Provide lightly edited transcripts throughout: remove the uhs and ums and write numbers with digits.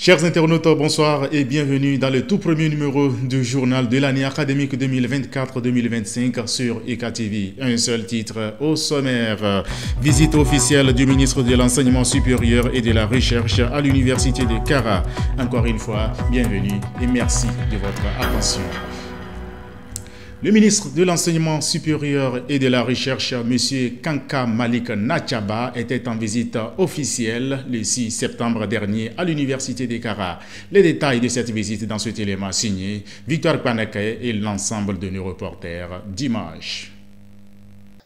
Chers internautes, bonsoir et bienvenue dans le tout premier numéro du journal de l'année académique 2024-2025 sur EKTV. Un seul titre au sommaire. Visite officielle du ministre de l'Enseignement supérieur et de la Recherche à l'Université de Kara. Encore une fois, bienvenue et merci de votre attention. Le ministre de l'Enseignement supérieur et de la Recherche, M. Kanka Malik Nachaba, était en visite officielle le 6 septembre dernier à l'Université de Kara. Les détails de cette visite dans cet élément signé Victor Panake et l'ensemble de nos reporters d'Images.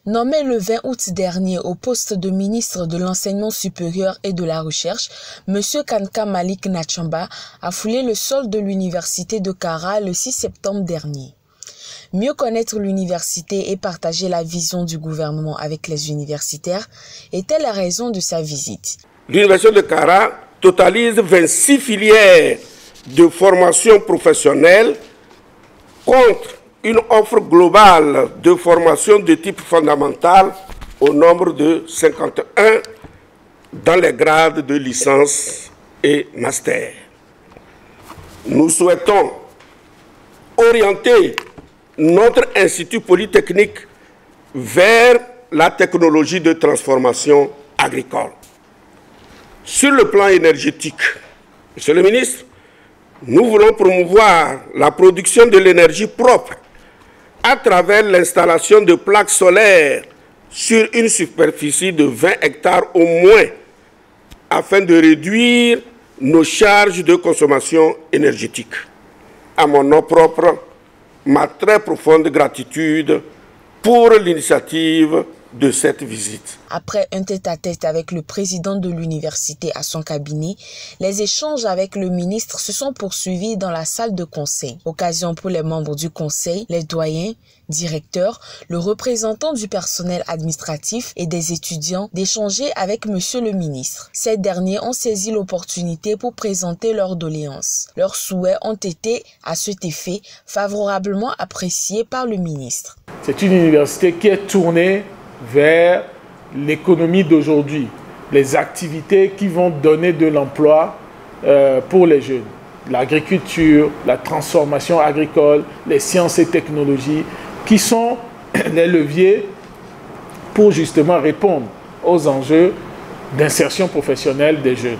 Nommé le 20 août dernier au poste de ministre de l'Enseignement supérieur et de la Recherche, M. Kanka Malik Nachaba a foulé le sol de l'Université de Kara le 6 septembre dernier. Mieux connaître l'université et partager la vision du gouvernement avec les universitaires était la raison de sa visite. L'Université de Kara totalise 26 filières de formation professionnelle contre une offre globale de formation de type fondamental au nombre de 51 dans les grades de licence et master. Nous souhaitons orienter notre institut polytechnique vers la technologie de transformation agricole. Sur le plan énergétique, Monsieur le ministre, nous voulons promouvoir la production de l'énergie propre à travers l'installation de plaques solaires sur une superficie de 20 hectares au moins, afin de réduire nos charges de consommation énergétique. À mon nom propre, ma très profonde gratitude pour l'initiative de cette visite. Après un tête-à-tête avec le président de l'université à son cabinet, les échanges avec le ministre se sont poursuivis dans la salle de conseil. Occasion pour les membres du conseil, les doyens, directeurs, le représentant du personnel administratif et des étudiants d'échanger avec monsieur le ministre. Ces derniers ont saisi l'opportunité pour présenter leurs doléances. Leurs souhaits ont été, à cet effet, favorablement appréciés par le ministre. C'est une université qui est tournée vers l'économie d'aujourd'hui, les activités qui vont donner de l'emploi pour les jeunes. L'agriculture, la transformation agricole, les sciences et technologies, qui sont les leviers pour justement répondre aux enjeux d'insertion professionnelle des jeunes.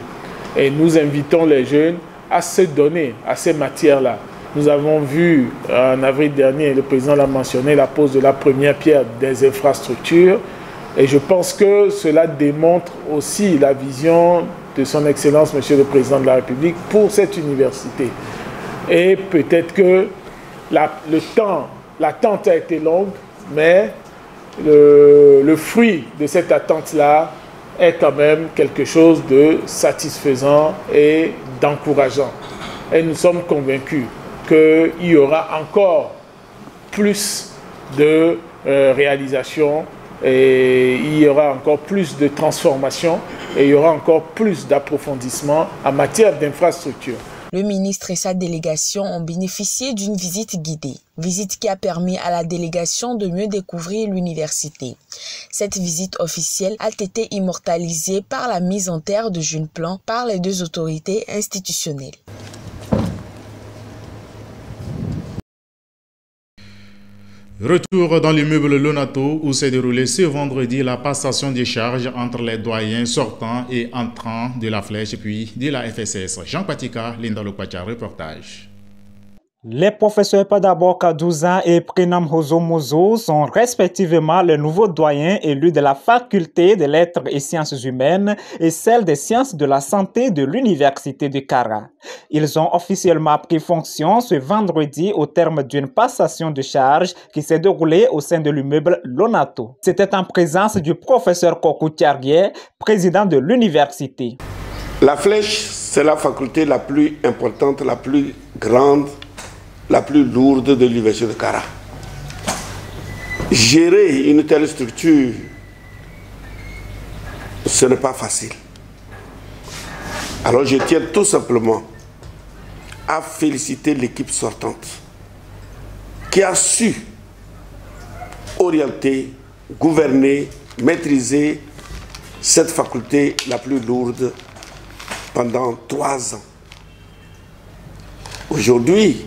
Et nous invitons les jeunes à se donner à ces matières-là. Nous avons vu en avril dernier, le président l'a mentionné, la pose de la première pierre des infrastructures. Et je pense que cela démontre aussi la vision de son Excellence, Monsieur le Président de la République, pour cette université. Et peut-être que l'attente a été longue, mais le fruit de cette attente-là est quand même quelque chose de satisfaisant et d'encourageant. Et nous sommes convaincus qu'il y aura encore plus de réalisations et il y aura encore plus de transformations et il y aura encore plus d'approfondissement en matière d'infrastructure. Le ministre et sa délégation ont bénéficié d'une visite guidée. Visite qui a permis à la délégation de mieux découvrir l'université. Cette visite officielle a été immortalisée par la mise en terre de jeunes plans par les deux autorités institutionnelles. Retour dans l'immeuble Lonato où s'est déroulée ce vendredi la passation des charges entre les doyens sortants et entrants de la Flèche puis de la FSS. Jean Patika, Linda Lokwacha, reportage. Les professeurs Padabor Kadouza et Prenam Hozomozo sont respectivement les nouveaux doyens élus de la faculté des lettres et sciences humaines et celle des sciences de la santé de l'université de Kara. Ils ont officiellement pris fonction ce vendredi au terme d'une passation de charges qui s'est déroulée au sein de l'immeuble Lonato. C'était en présence du professeur Kokou Tiarguier, président de l'université. La Flèche, c'est la faculté la plus importante, la plus grande, la plus lourde de l'université de Kara. Gérer une telle structure, ce n'est pas facile. Alors je tiens tout simplement à féliciter l'équipe sortante qui a su orienter, gouverner, maîtriser cette faculté la plus lourde pendant 3 ans. Aujourd'hui,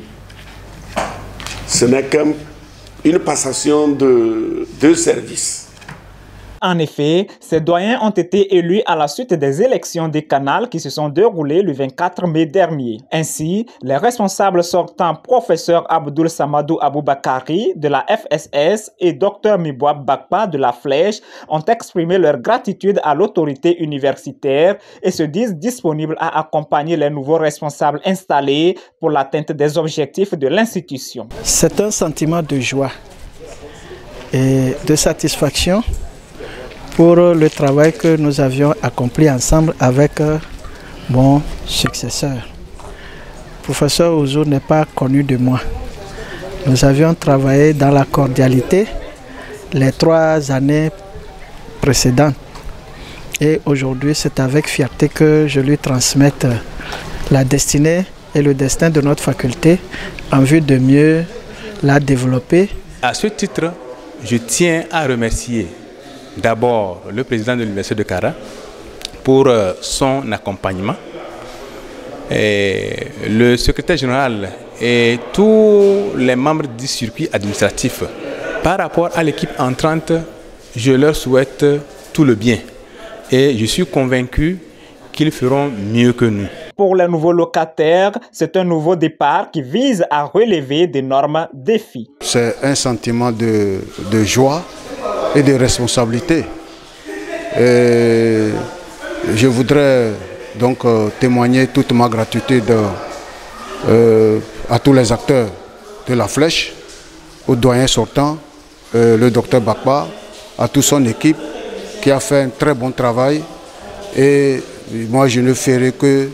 ce n'est qu'une passation de deux services. En effet, ces doyens ont été élus à la suite des élections décanales qui se sont déroulées le 24 mai dernier. Ainsi, les responsables sortants professeur Abdoul Samadou Aboubakari de la FSS et Dr Mibouab Bakpa de la Flèche ont exprimé leur gratitude à l'autorité universitaire et se disent disponibles à accompagner les nouveaux responsables installés pour l'atteinte des objectifs de l'institution. C'est un sentiment de joie et de satisfaction pour le travail que nous avions accompli ensemble avec mon successeur. Le professeur Ouzou n'est pas connu de moi. Nous avions travaillé dans la cordialité les 3 années précédentes. Et aujourd'hui, c'est avec fierté que je lui transmette la destinée et le destin de notre faculté en vue de mieux la développer. À ce titre, je tiens à remercier d'abord le président de l'Université de Kara pour son accompagnement, et le secrétaire général et tous les membres du circuit administratif. Par rapport à l'équipe entrante, je leur souhaite tout le bien et je suis convaincu qu'ils feront mieux que nous. Pour les nouveaux locataires, c'est un nouveau départ qui vise à relever d'énormes défis. C'est un sentiment de joie et de responsabilité. Et je voudrais donc témoigner toute ma gratitude à tous les acteurs de la Flèche, au doyen sortant, le docteur Bakpa, à toute son équipe qui a fait un très bon travail. Et moi, je ne ferai que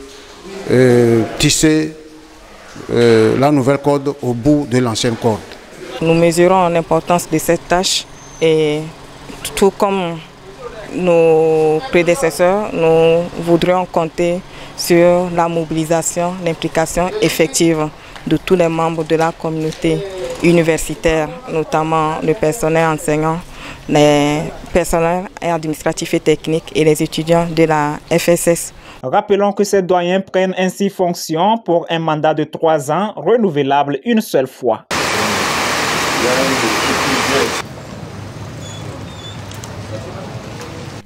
tisser la nouvelle corde au bout de l'ancienne corde. Nous mesurons l'importance de cette tâche. Et tout comme nos prédécesseurs, nous voudrions compter sur la mobilisation, l'implication effective de tous les membres de la communauté universitaire, notamment le personnel enseignant, les personnels administratifs et techniques et les étudiants de la FSS. Rappelons que ces doyens prennent ainsi fonction pour un mandat de 3 ans, renouvelable une seule fois.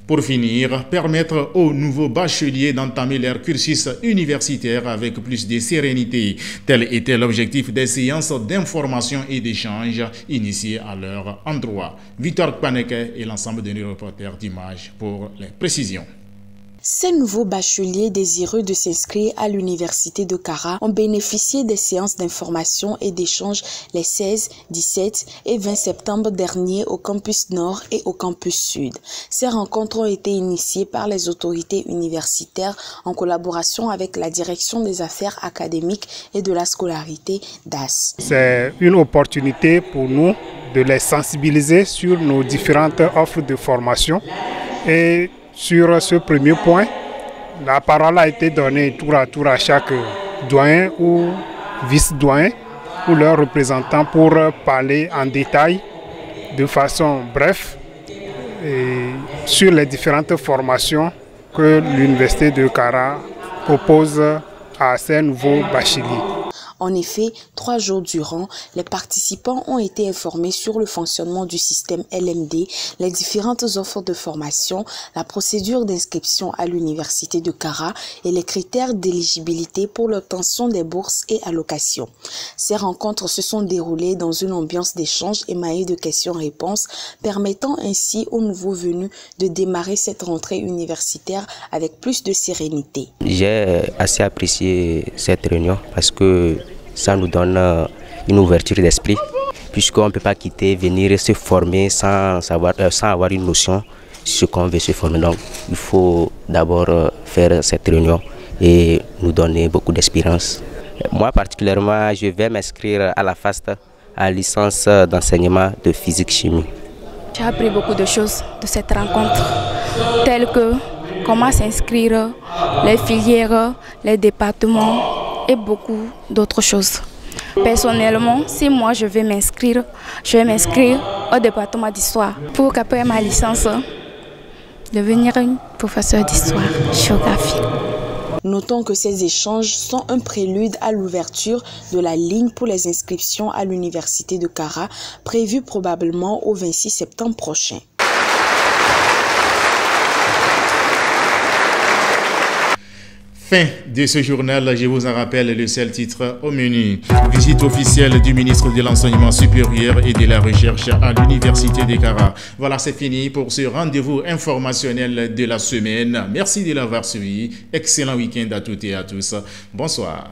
Pour finir, permettre aux nouveaux bacheliers d'entamer leur cursus universitaire avec plus de sérénité. Tel était l'objectif des séances d'information et d'échange initiées à leur endroit. Victor Kpaneke et l'ensemble de nos reporters d'images pour les précisions. Ces nouveaux bacheliers désireux de s'inscrire à l'université de Kara ont bénéficié des séances d'information et d'échange les 16, 17 et 20 septembre dernier au campus Nord et au campus Sud. Ces rencontres ont été initiées par les autorités universitaires en collaboration avec la direction des affaires académiques et de la scolarité DAS. C'est une opportunité pour nous de les sensibiliser sur nos différentes offres de formation et sur ce premier point, la parole a été donnée tour à chaque doyen ou vice-doyen ou leurs représentants pour parler en détail, de façon brève, sur les différentes formations que l'Université de Kara propose à ces nouveaux bacheliers. En effet, 3 jours durant, les participants ont été informés sur le fonctionnement du système LMD, les différentes offres de formation, la procédure d'inscription à l'université de Kara et les critères d'éligibilité pour l'obtention des bourses et allocations. Ces rencontres se sont déroulées dans une ambiance d'échange émaillée de questions-réponses, permettant ainsi aux nouveaux venus de démarrer cette rentrée universitaire avec plus de sérénité. J'ai assez apprécié cette réunion parce que ça nous donne une ouverture d'esprit, puisqu'on ne peut pas quitter, venir se former sans avoir une notion sur ce qu'on veut se former. Donc il faut d'abord faire cette réunion et nous donner beaucoup d'espérance. Moi particulièrement, je vais m'inscrire à la FAST, à licence d'enseignement de physique-chimie. J'ai appris beaucoup de choses de cette rencontre, telles que comment s'inscrire, les filières, les départements et beaucoup d'autres choses. Personnellement, si moi je vais m'inscrire au département d'histoire pour qu'après ma licence, devenir une professeure d'histoire, géographie. Notons que ces échanges sont un prélude à l'ouverture de la ligne pour les inscriptions à l'université de Kara, prévue probablement au 26 septembre prochain. Fin de ce journal, je vous en rappelle le seul titre au menu. Visite officielle du ministre de l'Enseignement supérieur et de la Recherche à l'Université de Kara. Voilà, c'est fini pour ce rendez-vous informationnel de la semaine. Merci de l'avoir suivi. Excellent week-end à toutes et à tous. Bonsoir.